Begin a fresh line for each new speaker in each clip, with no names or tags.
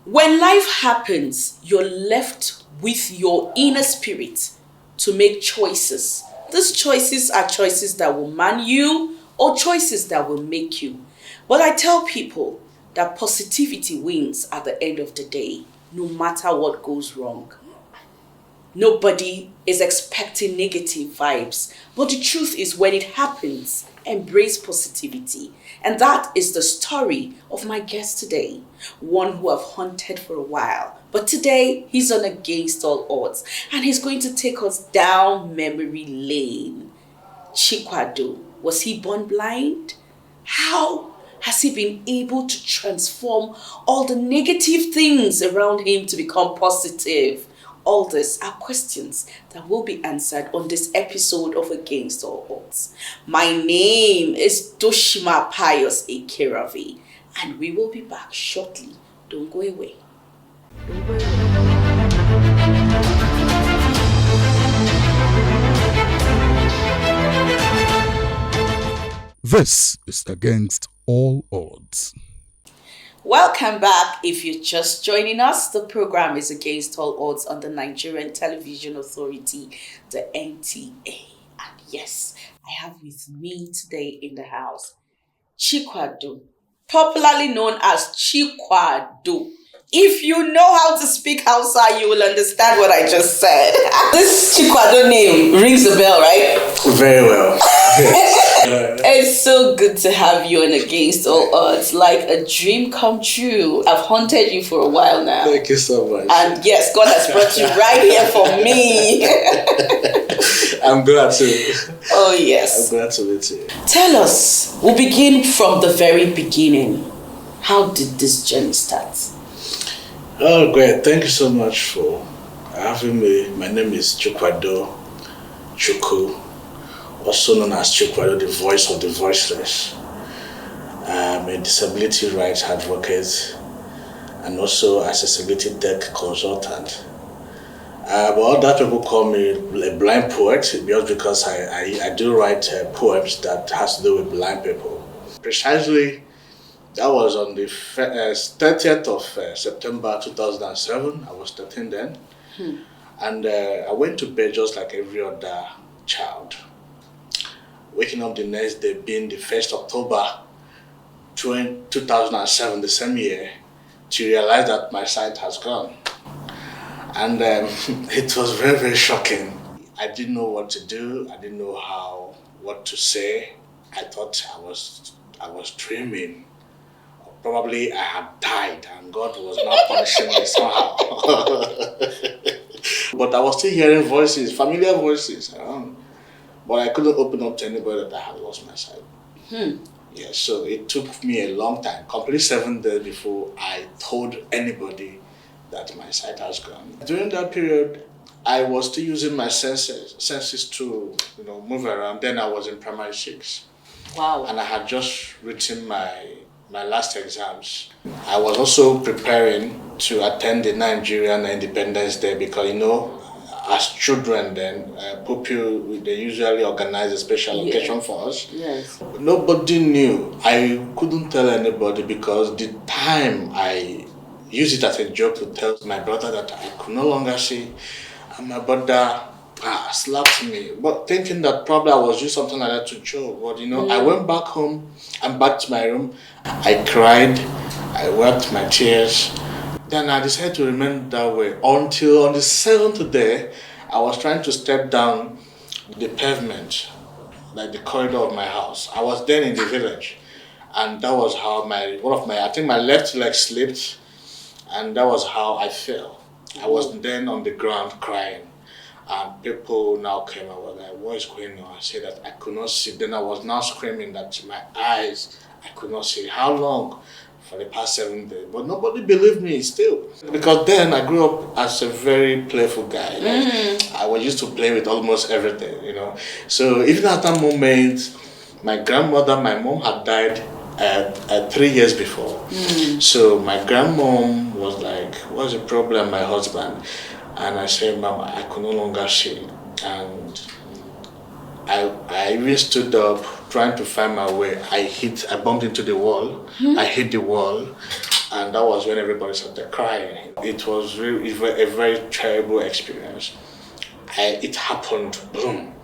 When life happens, you're left with your inner spirit to make choices. These choices are choices that will man you or choices that will make you. But I tell people that positivity wins at the end of the day, no matter what goes wrong. Nobody is expecting negative vibes, but the truth is when it happens, embrace positivity. And that is the story of my guest today, one who I've hunted for a while. But today, he's on Against All Odds, and he's going to take us down memory lane. Chikwado, was he born blind? How has he been able to transform all the negative things around him to become positive? All these are questions that will be answered on this episode of Against All Odds. My name is Doshima Pius Ekeravi, and we will be back shortly. Don't go away. Don't go away.
This is Against All Odds.
Welcome back. If you're just joining us, the program is Against All Odds on the Nigerian Television Authority, the NTA. And yes, I have with me today in the house, Chikwado, popularly known as Chikwado. If you know how to speak Hausa, you will understand what I just said. This Chikwado name rings a bell, right?
Very well.
It's so good to have you on Against All Odds, like a dream come true. I've hunted you for a while now.
Thank you so much.
And yes, God has brought you right here for me.
I'm glad to.
Oh, yes.
I'm glad to meet you.
Tell us, we'll begin from the very beginning. How did this journey start?
Oh, great. Thank you so much for having me. My name is Chikwado Chukwu, also known as Chikwado, the voice of the voiceless. I'm a disability rights advocate and also accessibility tech consultant. But other people call me a blind poet just because I do write poems that has to do with blind people. Precisely, that was on the 30th of September 2007. I was 13 then. And I went to bed just like every other child. Waking up the next day being the 1st October 2007, the same year, to realize that my sight has gone. And it was very, very shocking. I didn't know what to do. I didn't know what to say. I thought I was dreaming. Probably I had died and God was not punishing me somehow. But I was still hearing voices, familiar voices around. But I couldn't open up to anybody that I had lost my sight. Yeah, so it took me a long time, complete 7 days before I told anybody that my sight has gone. During that period, I was still using my senses to move around. Then I was in primary 6.
Wow.
And I had just written my last exams. I was also preparing to attend the Nigerian Independence Day because, as children then, they usually organize a special occasion for us.
Yes.
Nobody knew. I couldn't tell anybody because the time I used it as a joke to tell my brother that I could no longer see, and my brother slapped me, but thinking that probably I was doing something like that to joke. But I went back home and back to my room. I cried, I wept my tears. Then I decided to remain that way until on the 7th day, I was trying to step down the pavement, like the corridor of my house. I was then in the village, and that was how I think my left leg slipped, and that was how I fell. I was then on the ground crying. And people now came and were like, what is going on? I said that I could not see. Then I was now screaming that my eyes, I could not see. How long? for the past 7 days. But nobody believed me still. Because then I grew up as a very playful guy. I was used to play with almost everything, you know. So even at that moment, my grandmother, my mom had died 3 years before. So my grandmom was like, what's the problem, my husband? And I said, Mom, I could no longer see. And I even stood up trying to find my way. I bumped into the wall. I hit the wall, and that was when everybody started crying. It was really a very terrible experience. It happened, boom.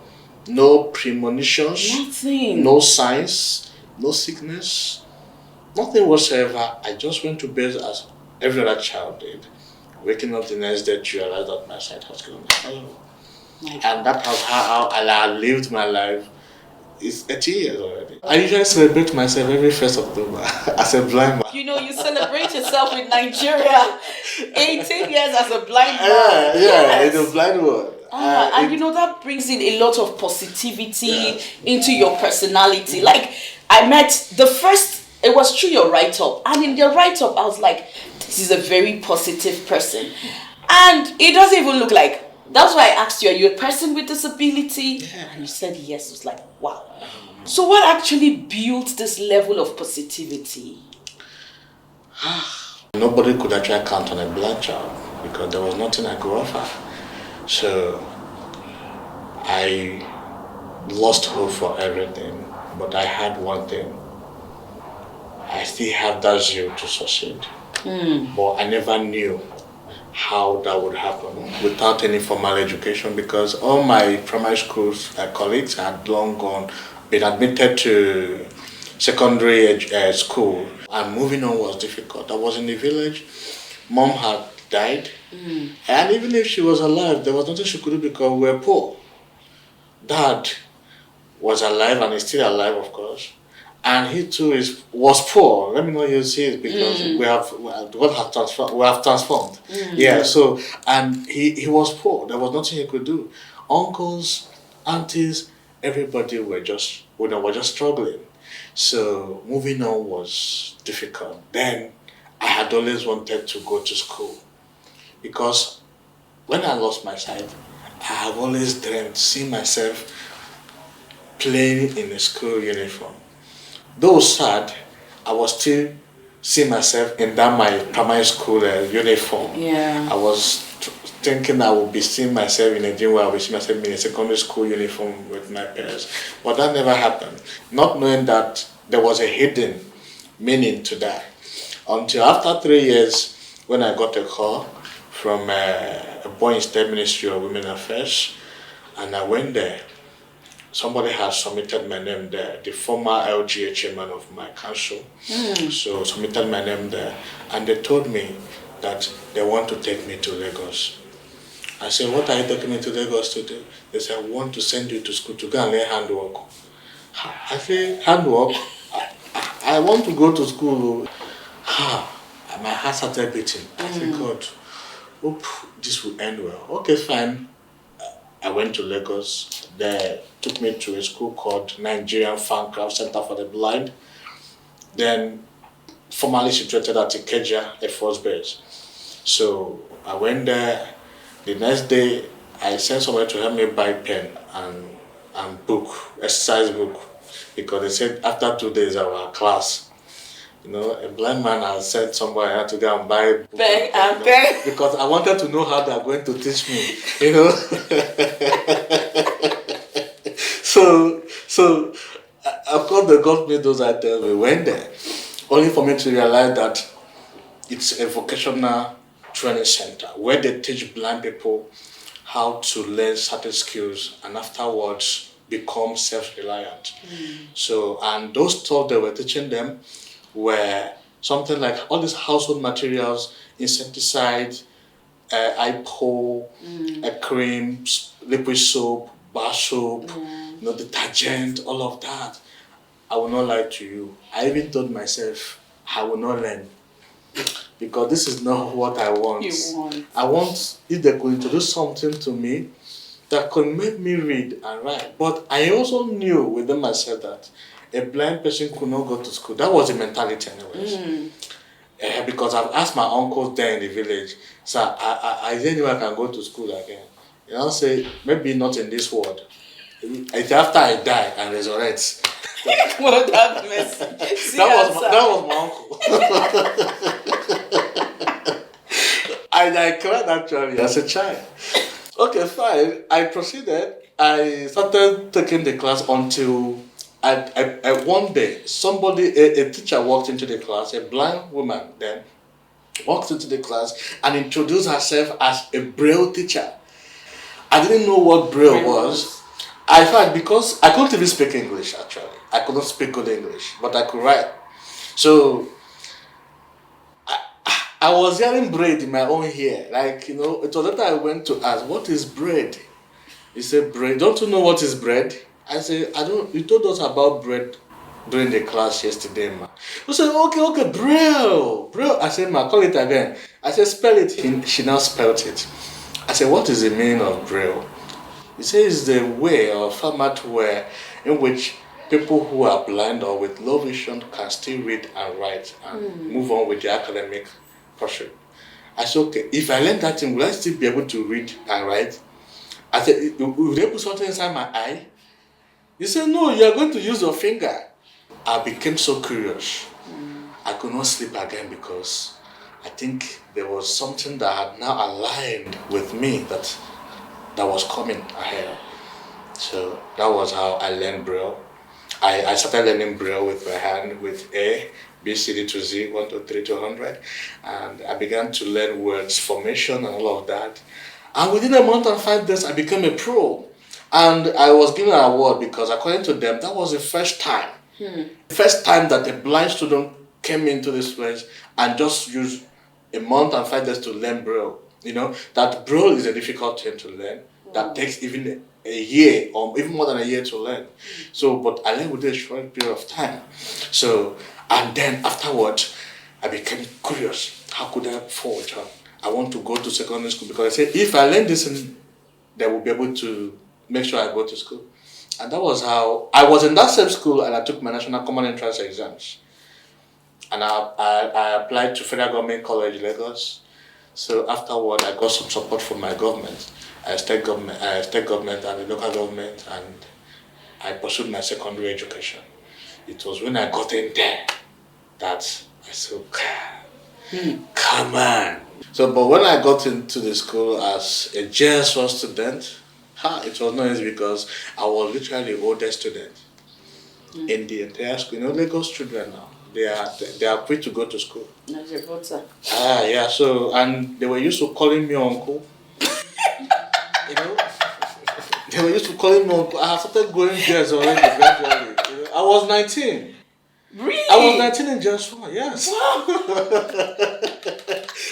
No premonitions,
Nothing.
no signs, no sickness, nothing whatsoever. I just went to bed as every other child did. Waking up the next day to realize that my sight has gone. And that was how I lived my life. It's 18 years already. I usually celebrate myself every 1st October as a blind man.
You know, you celebrate yourself with Nigeria. 18 years as a blind man.
Yeah, in the blind world.
And you know, that brings in a lot of positivity into your personality. Like, I met it was through your write-up. And in the write-up, I was like, this is a very positive person. And it doesn't even look like. That's why I asked you, are you a person with disability?
Yeah.
And you said yes. It was like, wow. So what actually built this level of positivity?
Nobody could actually count on a blind child because there was nothing I could offer. So I lost hope for everything, but I had one thing. I still have that zeal to succeed. But I never knew how that would happen without any formal education because all my primary school colleagues had long gone, been admitted to secondary school, and moving on was difficult. I was in the village, mom had died, and even if she was alive, there was nothing she could do because we were poor. Dad was alive and is still alive, of course. And he too was poor. Let me not use his because God has transformed. Yeah. So and he was poor. There was nothing he could do. Uncles, aunties, everybody were just struggling. So moving on was difficult. Then I had always wanted to go to school because when I lost my sight, I have always dreamed seeing myself playing in a school uniform. Though sad, I was still seeing myself in that my primary school uniform.
Yeah.
I was thinking I would be seeing myself in a dream where I would see myself in a secondary school uniform with my parents. But that never happened. Not knowing that there was a hidden meaning to that. Until after 3 years, when I got a call from a boy in State Ministry of Women Affairs, and I went there. Somebody has submitted my name there, the former LGA chairman of my council. So submitted my name there, and they told me that they want to take me to Lagos. I said, what are you taking me to Lagos to do? They said, we want to send you to school to go and learn handwork. I said, handwork? I want to go to school. My heart started beating. I said, God, hope this will end well. Okay, fine. I went to Lagos. They took me to a school called Nigerian Fancraft Center for the Blind. Then formally situated at Ikeja Air Force Base. So I went there. The next day, I sent somebody to help me buy pen and book, exercise book, because they said after 2 days of our class, you know, a blind man has sent somebody to go and buy book
Beg.
because I wanted to know how they are going to teach me, you know. So of course they got me those items. We went there, only for me to realize that it's a vocational training center where they teach blind people how to learn certain skills and afterwards become self-reliant. So, and those stuff they were teaching them were something like all these household materials, insecticide, IPO, cream, liquid soap, bar soap, you know, detergent, all of that. I will not lie to you. I even told myself I will not learn because this is not what I want. I want if they could introduce something to me that could make me read and write. But I also knew within myself that a blind person could not go to school. That was the mentality anyways. because I've asked my uncles there in the village, sir, is there anywhere I can go to school again? You know, say, maybe not in this world. It's after I die and resurrect.
Well, that mercy. See,
That was my uncle. I cried actually as a child. Okay, fine. I proceeded. I started taking the class until I one day a teacher walked into the class, a blind woman then walked into the class and introduced herself as a Braille teacher. I didn't know what Braille was. I thought because I couldn't even speak English actually. I couldn't speak good English, but I could write. So I was hearing bread in my own ear. Like, it was later I went to ask, what is bread? He said, bread. Don't you know what is bread? I said, I don't. You told us about bread during the class yesterday, ma. He said, okay, Braille. I said, ma, call it again. I said, spell it. She now spelled it. I said, what is the meaning of Braille? He says it's the way or format where in which people who are blind or with low vision can still read and write and move on with their academic portion. I said, okay, if I learn that thing, will I still be able to read and write? I said, will they put something inside my eye? He said, no, you are going to use your finger. I became so curious. I could not sleep again because I think there was something that had now aligned with me that was coming ahead. So that was how I learned Braille. I started learning Braille with my hand with A, B, C, D to Z, 1, 2, 3 to 100. And I began to learn words, formation and all of that. And within a month and 5 days, I became a pro. And I was given an award because according to them, that was the first time. The first time that a blind student came into this place and just used a month and 5 days to learn Braille. That Braille is a difficult thing to learn. That takes even a year or even more than a year to learn. So, but I learned within a short period of time. So, and then afterwards, I became curious. How could I forge on? I want to go to secondary school because I said, if I learn this, they will be able to make sure I go to school. And that was how I was in that same school and I took my national common entrance exams. And I applied to Federal Government College, Lagos. So afterward, I got some support from my government, state government and the local government, and I pursued my secondary education. It was when I got in there that I said, come on. So, but when I got into the school as a JS1 student, it was not easy because I was literally the oldest student in the entire school. Lagos children now, they are free to go to school. Yeah. So, and they were used to calling me uncle. They were used to calling me uncle. I started going JS already gradually. I was 19.
Really?
I was 19 in JS1, yes. Wow.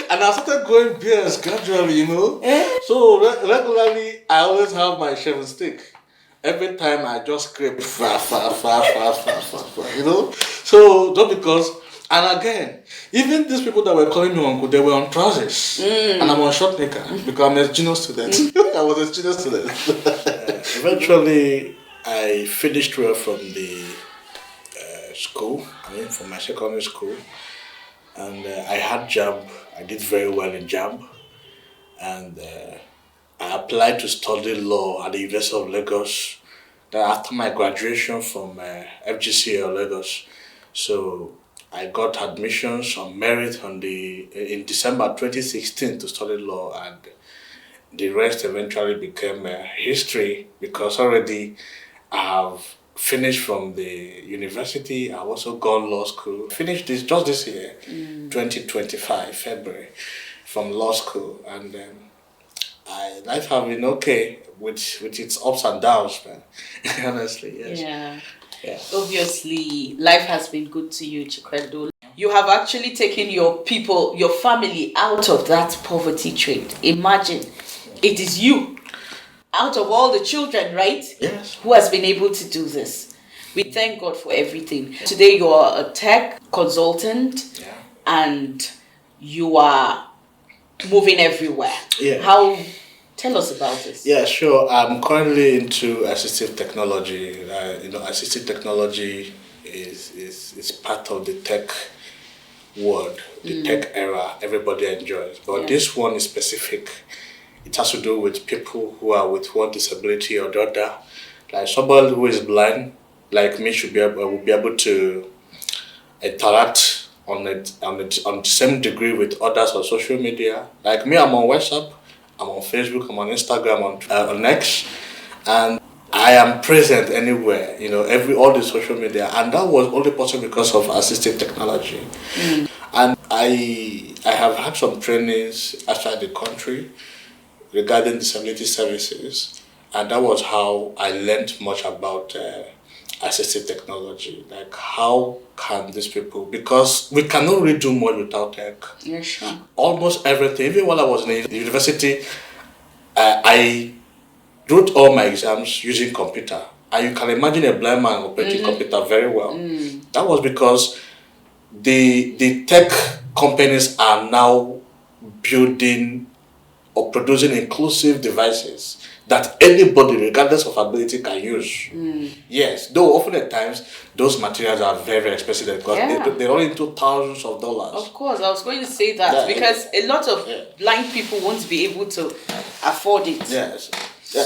And I started going beers gradually, So regularly, I always have my shaving stick. Every time I just scrape, far, So just because, and again, even these people that were calling me uncle, they were on trousers, and I'm on short knicker because I'm a junior student. I was a junior student. Eventually, I finished well from the school. From my secondary school. And I had JAMB. I did very well in JAMB. And I applied to study law at the University of Lagos. Then after my graduation from FGCL Lagos. So I got admissions on merit in December 2016 to study law, and the rest eventually became history because already I have finished from the university. I've also gone law school. Finished this year, 2025, February, from law school. And life has been okay with its ups and downs, man. Honestly, yes.
Yeah. Obviously, life has been good to you, Chikwedo. You have actually taken your family out of that poverty trade. Imagine, it is you, out of all the children, right?
Yes.
Who has been able to do this. We thank God for everything. Today you are a tech consultant, and you are moving everywhere.
Yeah.
Tell us about this.
Yeah, sure. I'm currently into assistive technology. Assistive technology is part of the tech world, the tech era, everybody enjoys. But this one is specific. It has to do with people who are with one disability or the other. Like somebody who is blind, like me, will be able to interact on the same degree with others on social media. Like me, I'm on WhatsApp, I'm on Facebook, I'm on Instagram, on X, and I am present anywhere. All the social media, and that was only possible because of assistive technology. And I have had some trainings outside the country regarding disability services, and that was how I learned much about assistive technology. Like, how can these people, because we cannot really do much without tech.
Yeah, sure.
Almost everything, even while I was in the university, I wrote all my exams using computer. And you can imagine a blind man operating computer very well. That was because the tech companies are now building or producing inclusive devices that anybody, regardless of ability, can use. Yes, though often at times those materials are very, very expensive because they run into thousands of dollars.
Of course, I was going to say that because a lot of blind people won't be able to afford it.
Yes.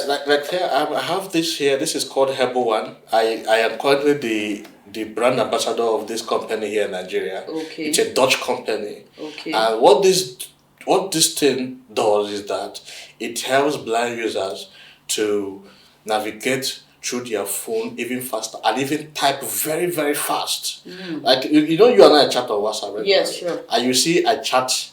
Like here, I have this here. This is called Herbal One. I am currently the brand ambassador of this company here in Nigeria.
Okay.
It's a Dutch company.
Okay.
And what this thing does is that it helps blind users to navigate through their phone even faster and even type very, very fast. Like, you and I chat on WhatsApp, right?
Yes, sure.
And you see I chat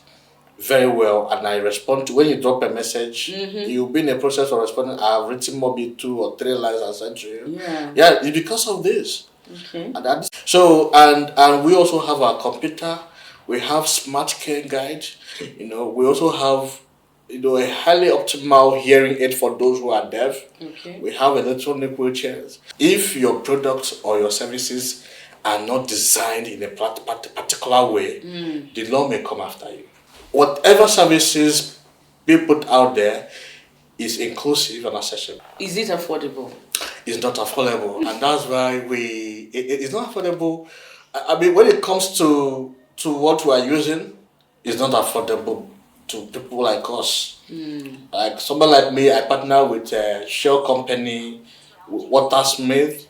very well and I respond to, when you drop a message, you'll be in a process of responding. I've written maybe 2 or 3 lines and sent to you. Yeah, it's because of this.
Okay.
And we also have our computer. We have smart care guide. We also have a highly optimal hearing aid for those who are deaf.
Okay.
We have electronic wheelchairs. If your products or your services are not designed in a particular way, the law may come after you. Whatever services we put out there is inclusive and accessible.
Is it affordable?
It's not affordable, and that's why it's not affordable. I mean, when it comes to what we are using, it's not affordable to people like us. Like someone like me, I partner with a shell company, Watersmith,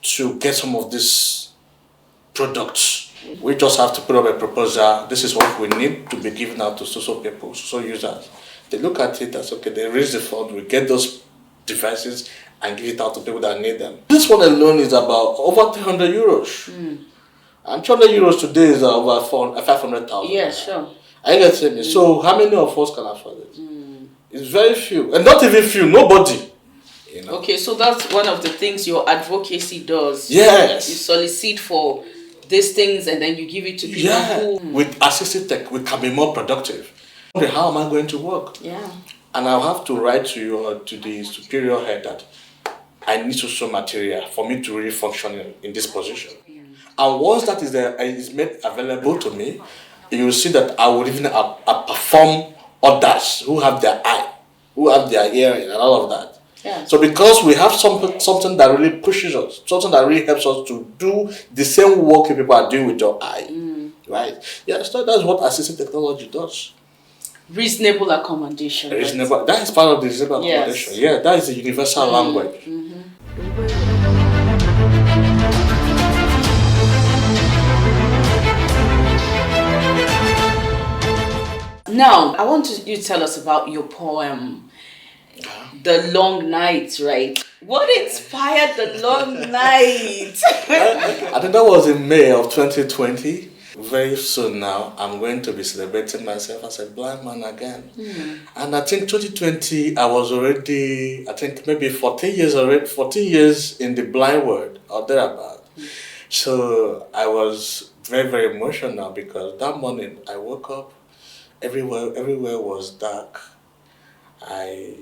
to get some of these products. We just have to put up a proposal. This is what we need to be given out to so people, so users. They look at it as okay, they raise the fund, we get those devices and give it out to people that need them. This one alone is about over 300 euros. And 200 euros today is over 500,000.
Yeah, sure.
I get it. So how many of us can afford it? It's very few. And not even few, nobody.
Okay, so that's one of the things your advocacy does.
Yes.
You solicit for these things and then you give it to people who...
With assistive tech, we can be more productive. How am I going to work?
Yeah.
And I'll have to write to you or to the superior head that I need to show material for me to really function in this position. And once that is made available to me, you will see that I will even outperform others who have their eye, who have their hearing and all of that.
Yeah.
So because we have something that really pushes us, something that really helps us to do the same work people are doing with your eye, right? Yeah, so that's what assistive technology does.
Reasonable accommodation.
Reasonable. Right? That is part of the reasonable accommodation. Yeah, that is the universal language.
Now, I want you to tell us about your poem, The Long Night, right? What inspired The Long Night?
I think that was in May of 2020. Very soon now, I'm going to be celebrating myself as a blind man again. And I think 2020, I was already, I think maybe 14 years in the blind world or thereabout. So I was very, very emotional because that morning I woke up, everywhere was dark. I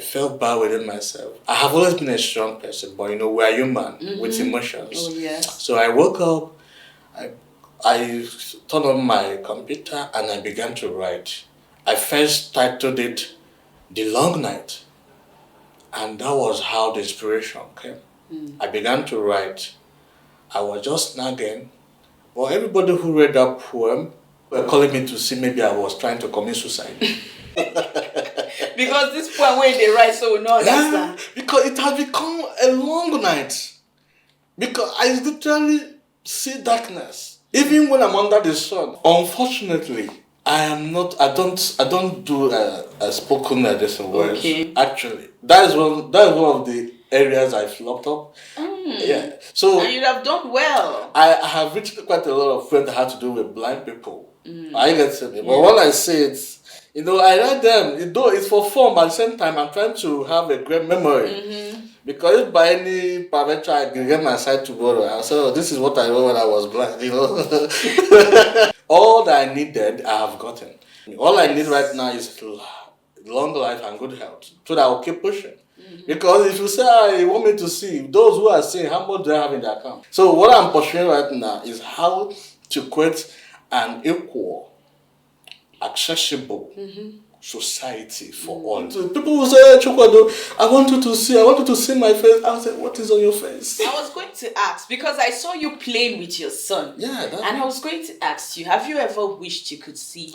felt bad within myself. I have always been a strong person, but we are human with emotions.
Oh, yes.
So I woke up, I turned on my computer and I began to write. I first titled it The Long Night. And that was how the inspiration came. I began to write. I was just nagging. Well, everybody who read that poem were calling me to see maybe I was trying to commit suicide.
Because this poem where they write, so we not understand.
Because it has become a long night. Because I literally see darkness, even when I'm under the sun. Unfortunately, I don't do a spoken words.
Okay.
Actually, that is one of the areas I flopped up. Yeah. So
And you'd have done well.
I have reached quite a lot of friends that have to do with blind people. I get to me. But when I say it, I write them, though it's for fun, but at the same time, I'm trying to have a great memory. Because if by any parameter I can get my sight tomorrow, I'll say, oh, this is what I wrote when I was blind, All that I needed, I have gotten. All I need right now is long life and good health, so that I'll keep pushing. Because if you say, you want me to see, those who are saying, how much do I have in the account? So what I'm pursuing right now is how to create an equal, accessible society for all. So people will say, Chukwado, I want you to see my face. I'll say, what is on your face?
I was going to ask, because I saw you playing with your son.
Yeah.
I was going to ask you, have you ever wished you could see,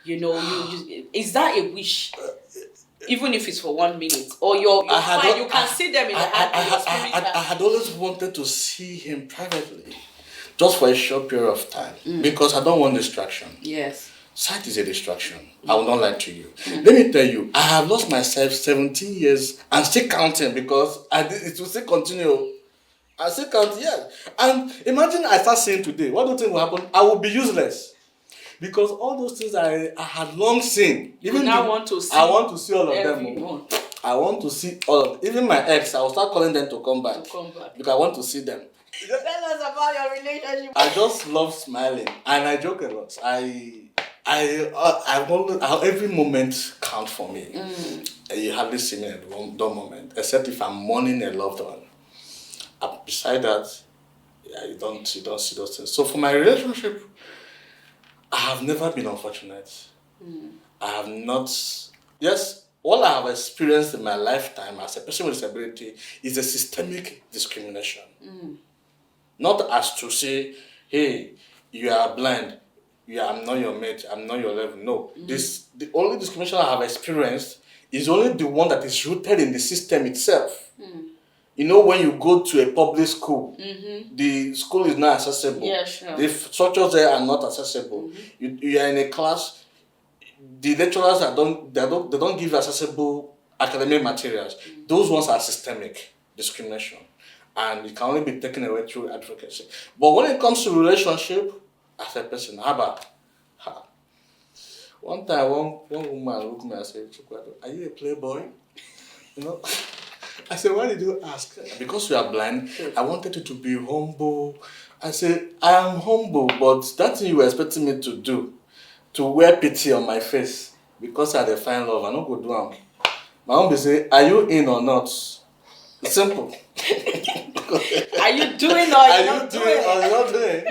is that a wish? Even if it's for 1 minute, or you can see them in the hand of your spirit.
I had always wanted to see him privately, just for a short period of time, because I don't want distraction.
Yes.
Sight is a distraction. I will not lie to you. Let me tell you, I have lost myself 17 years and still counting, because it will still continue. I still count, yes. And imagine I start saying today, what do you think will happen? I will be useless. Because all those things I had long seen.
Even now want to see.
I want to see all of
everyone.
them. I want to see all of them. Even my ex, I will start calling them to come back. Because I want to see them.
Tell us about your relationship.
I just love smiling. And I joke a lot. Every moment counts for me. You hardly see me at one moment, except if I'm mourning a loved one. Beside that, you don't see those things. So for my relationship, I have never been unfortunate. I have not. Yes, all I have experienced in my lifetime as a person with disability is a systemic discrimination. Not as to say, hey, you are blind. I'm not your mate. I'm not your level. No. The only discrimination I have experienced is only the one that is rooted in the system itself. When you go to a public school, the school is not accessible.
Yeah, sure.
The structures there are not accessible. You are in a class, the lecturers they don't give accessible academic materials. Those ones are systemic discrimination, and it can only be taken away through advocacy. But when it comes to relationship, as a person, one time, one woman looked at me and said, "Are you a playboy?" I said, "Why did you ask?" "Because you are blind, I wanted you to be humble." I said, "I am humble, but that thing you were expecting me to do, to wear pity on my face, because I define love, I don't go do it." My mom will say, "Are you in or not?" It's simple.
Are you doing or you're not doing?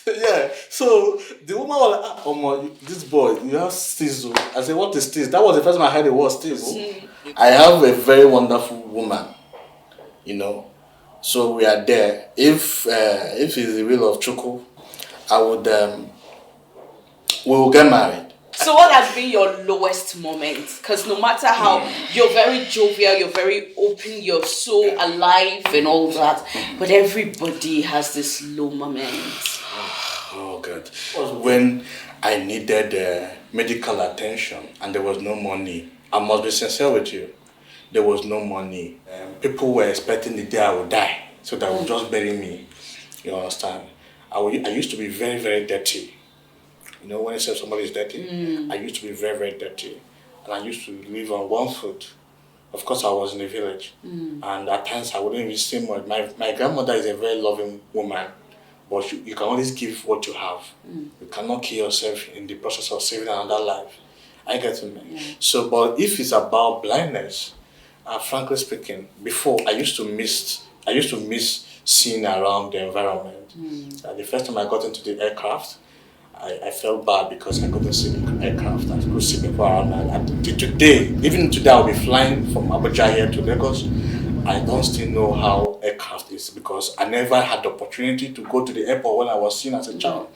Yeah. So the woman was like, "Oh, this boy, you have steez." I said, "What is steez?" That was the first time I heard the word steez. I have a very wonderful woman, So we are there. If it's the will of Chukwu, I would. We will get married.
So what has been your lowest moment? Because no matter how you're very jovial, you're very open, you're so alive and all that, but everybody has this low moment.
Oh God! It was when I needed medical attention and there was no money. I must be sincere with you. There was no money. People were expecting the day I would die, so they would just bury me. You understand? I used to be very, very dirty. When you say somebody is dirty, I used to be very, very dirty. And I used to live on one foot. Of course, I was in the village. And at times, I wouldn't even say much. My grandmother is a very loving woman. But you can always give what you have. You cannot kill yourself in the process of saving another life. I get to me. So, but if it's about blindness, frankly speaking, before I used to miss seeing around the environment. The first time I got into the aircraft, I felt bad because I couldn't see the aircraft. I could see people around. And even today, I'll be flying from Abuja here to Lagos. I don't still know how aircraft is because I never had the opportunity to go to the airport when I was seen as a child.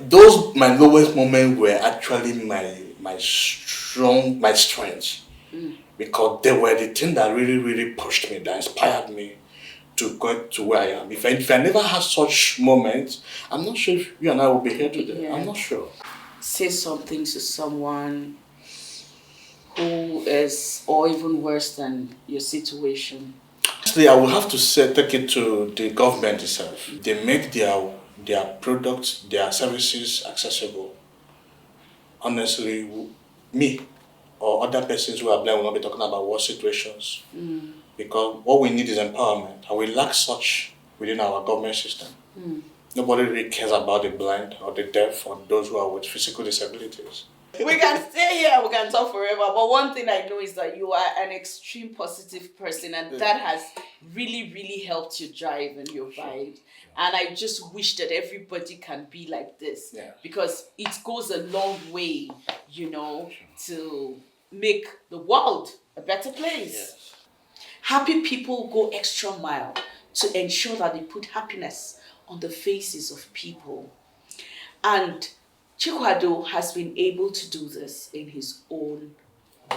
Those my lowest moments were actually my strength, because they were the thing that really pushed me, that inspired me to go to where I am. If I never had such moments, I'm not sure if you and I will be here today.
Yeah.
I'm not sure.
Say something to someone who is, or even worse than your situation.
Actually, I will have to take it to the government itself. They make their products, their services accessible. Honestly, me or other persons who are blind will not be talking about war situations. Because what we need is empowerment, and we lack such within our government system. Nobody really cares about the blind or the deaf or those who are with physical disabilities.
We can stay here, we can talk forever, but one thing I know is that you are an extreme positive person, and that has really helped you drive and your vibe. And I just wish that everybody can be like this, because it goes a long way, to make the world a better place. Happy people go extra mile to ensure that they put happiness on the faces of people. And Chikwado has been able to do this in his own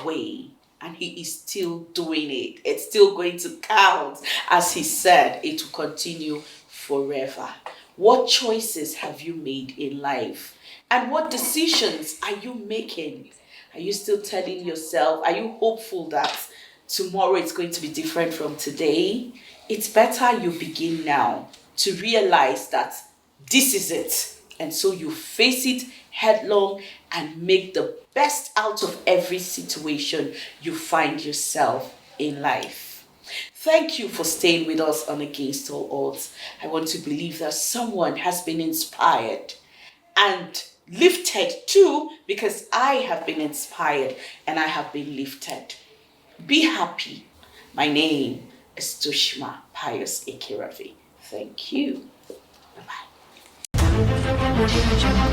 way, and he is still doing it. It's still going to count. As he said, it will continue forever. What choices have you made in life? And what decisions are you making? Are you still telling yourself, are you hopeful that tomorrow it's going to be different from today? It's better you begin now to realize that this is it. And so you face it headlong and make the best out of every situation you find yourself in life. Thank you for staying with us on Against All Odds. I want to believe that someone has been inspired and lifted too, because I have been inspired and I have been lifted. Be happy. My name is Toshima Pius Ekiravi. Thank you. Bye-bye.
Audio Jungle.